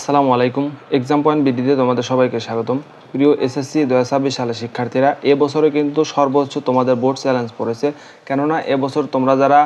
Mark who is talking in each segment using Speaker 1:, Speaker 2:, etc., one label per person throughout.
Speaker 1: আসসালামু আলাইকুম। Exam point বিডিতে তোমাদের সবাইকে স্বাগতম। প্রিয় এসএসসি 2026 সালের শিক্ষার্থীরা, এবছরে কিন্তু সর্বোচ্চ তোমাদের বোর্ড চ্যালেঞ্জ পড়েছে। কেননা এবছর তোমরা যারা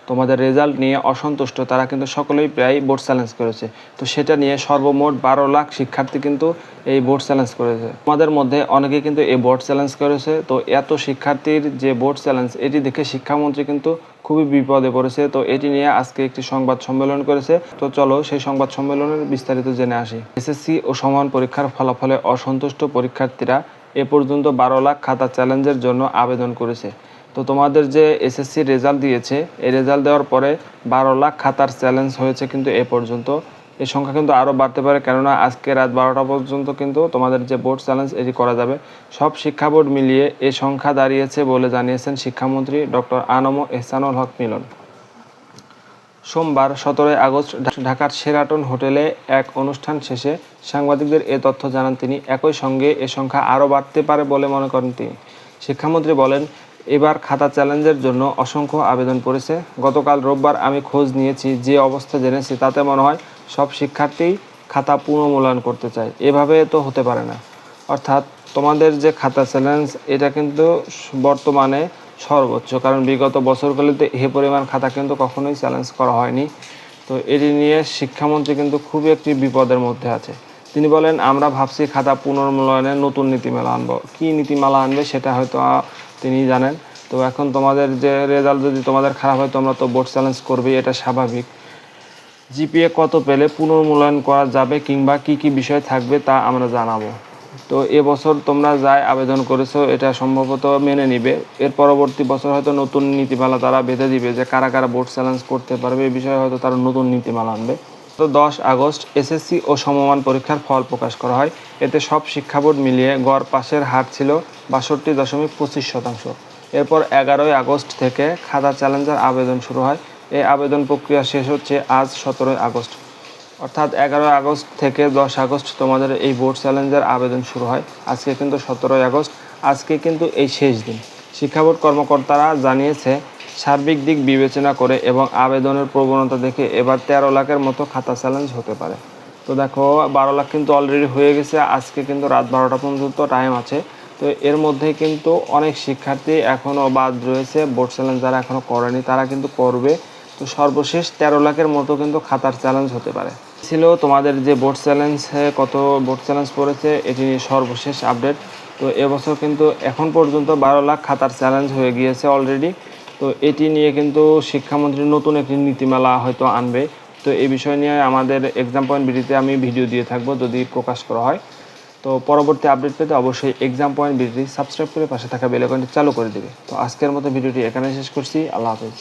Speaker 1: তোমাদের রেজাল্ট নিয়ে অসন্তুষ্ট তারা কিন্তু সকলেই প্রায় বোর্ড চ্যালেঞ্জ করেছে। তো সেটা নিয়ে সর্বমোট 12 লাখ শিক্ষার্থী কিন্তু এই বোর্ড চ্যালেঞ্জ করেছে। তোমাদের মধ্যে অনেকে কিন্তু এই বোর্ড চ্যালেঞ্জ করেছে। তো এত শিক্ষার্থীর যে বোর্ড চ্যালেঞ্জ, এটি দেখে শিক্ষামন্ত্রী কিন্তু খুবই বিপদে পড়েছে। তো এটি নিয়ে আজকে একটি সংবাদ সম্মেলন করেছে। তো চলো সেই সংবাদ সম্মেলনের বিস্তারিত জেনে আসি। এসএসসি ও সমান পরীক্ষার ফলাফলে অসন্তুষ্ট পরীক্ষার্থীরা এ পর্যন্ত 12 লাখ খাতা চ্যালেঞ্জের জন্য আবেদন করেছে। তো তোমাদের যে এসএসসি রেজাল্ট দিয়েছে, এই রেজাল্ট দেওয়ার পরে 12 লাখ খাতার চ্যালেঞ্জ হয়েছে কিন্তু এ পর্যন্ত। এই সংখ্যা কিন্তু আরও বাড়তে পারে, কেননা আজকে রাত 12টা পর্যন্ত কিন্তু তোমাদের যে বোর্ড চ্যালেঞ্জ এটি করা যাবে। সব শিক্ষা বোর্ড মিলিয়ে এই সংখ্যা দাঁড়িয়েছে বলে জানিয়েছেন শিক্ষামন্ত্রী ডক্টর আনম এহসানুল হক মিলন। সোমবার 17 আগস্ট ঢাকার শেরাটন হোটেলে এক অনুষ্ঠান শেষে সাংবাদিকদের এ তথ্য জানান তিনি। একই সঙ্গে এ সংখ্যা আরও বাড়তে পারে বলে মনে করেন তিনি। শিক্ষামন্ত্রী বলেন, এবার খাতা চ্যালেঞ্জের জন্য অসংখ্য আবেদন পড়েছে। গতকাল রোববার আমি খোঁজ নিয়েছি, যে অবস্থা জেনেছি তাতে মনে হয় সব শিক্ষার্থী খাতা পুনর্মূল্যায়ন করতে চায়। এভাবে তো হতে পারে না। অর্থাৎ তোমাদের যে খাতা চ্যালেঞ্জ, এটা কিন্তু বর্তমানে সর্বোচ্চ, কারণ বিগত বছরগুলিতে এ পরিমাণ খাতা কিন্তু কখনোই চ্যালেঞ্জ করা হয়নি। তো এটি নিয়ে শিক্ষামন্ত্রী কিন্তু খুবই একটি বিপদের মধ্যে আছে। তিনি বলেন, আমরা ভাবছি খাতা পুনর্মূল্যায়নের নতুন নীতিমালা আনবো। কী নীতিমালা আনবে সেটা হয়তো তিনি জানেন। তো এখন তোমাদের যে রেজাল্ট যদি তোমাদের খারাপ হয়, তোমরা তো বোর্ড চ্যালেঞ্জ করবেই, এটা স্বাভাবিক। জিপিএ কত পেলে পুনর্মূল্যায়ন করা যাবে কিংবা কী কী বিষয় থাকবে তা আমরা জানাবো। তো এবছর তোমরা যাই আবেদন করেছো এটা সম্ভবত মেনে নিবে। এর পরবর্তী বছর হয়তো নতুন নীতিমালা তারা বেঁধে দিবে যে কারা কারা বোর্ড চ্যালেঞ্জ করতে পারবে। এই বিষয়ে হয়তো তারা নতুন নীতিমালা আনবে। তো 10 আগস্ট এসএসসি ও সমমান পরীক্ষার ফল প্রকাশ করা হয়। এতে সব শিক্ষা বোর্ড মিলিয়ে গড় পাশের হার ছিল 62.25%। এরপর 11 আগস্ট থেকে খাতা চ্যালেঞ্জের আবেদন শুরু হয়। এই আবেদন প্রক্রিয়া শেষ হচ্ছে আজ 17 আগস্ট। অর্থাৎ 11 আগস্ট থেকে 10 আগস্ট তোমাদের এই বোর্ড চ্যালেঞ্জের আবেদন শুরু হয়। আজকে কিন্তু 17 আগস্ট, আজকে কিন্তু এই শেষ দিন। শিক্ষা বোর্ড কর্মকর্তারা জানিয়েছে, সার্বিক দিক বিবেচনা করে এবং আবেদনের প্রবণতা দেখে এবার 13 লাখের মতো খাতা চ্যালেঞ্জ হতে পারে। তো দেখো, 12 লাখ কিন্তু অলরেডি হয়ে গেছে। আজকে কিন্তু রাত 12টা পর্যন্ত টাইম আছে। তো এর মধ্যে কিন্তু অনেক শিক্ষার্থী এখনও বাদ রয়েছে। বোর্ড চ্যালেঞ্জ যারা এখনও করেনি তারা কিন্তু করবে। তো সর্বশেষ 13 লাখের মতো কিন্তু খাতার চ্যালেঞ্জ হতে পারে। ছিল তোমাদের যে বোর্ড চ্যালেঞ্জ, কত বোর্ড চ্যালেঞ্জ পড়েছে এটি নিয়ে সর্বশেষ আপডেট। তো এবছর কিন্তু এখন পর্যন্ত 12 লাখ খাতার চ্যালেঞ্জ হয়ে গিয়েছে অলরেডি। তো এটি নিয়ে কিন্তু শিক্ষামন্ত্রী নতুন একটি নীতিমালা হয়তো আনবে। তো এই বিষয় নিয়ে আমাদের এক্সাম পয়েন্ট বিডিতে আমি ভিডিও দিয়ে থাকবো যদি প্রকাশ করা হয়। তো পরবর্তী আপডেট পেতে অবশ্যই এক্সাম পয়েন্ট বিডিটি সাবস্ক্রাইব করে পাশে থাকা বেল আইকনটি চালু করে দেবে। তো আজকের মতো ভিডিওটি এখানে শেষ করছি। আল্লাহ হাফেজ।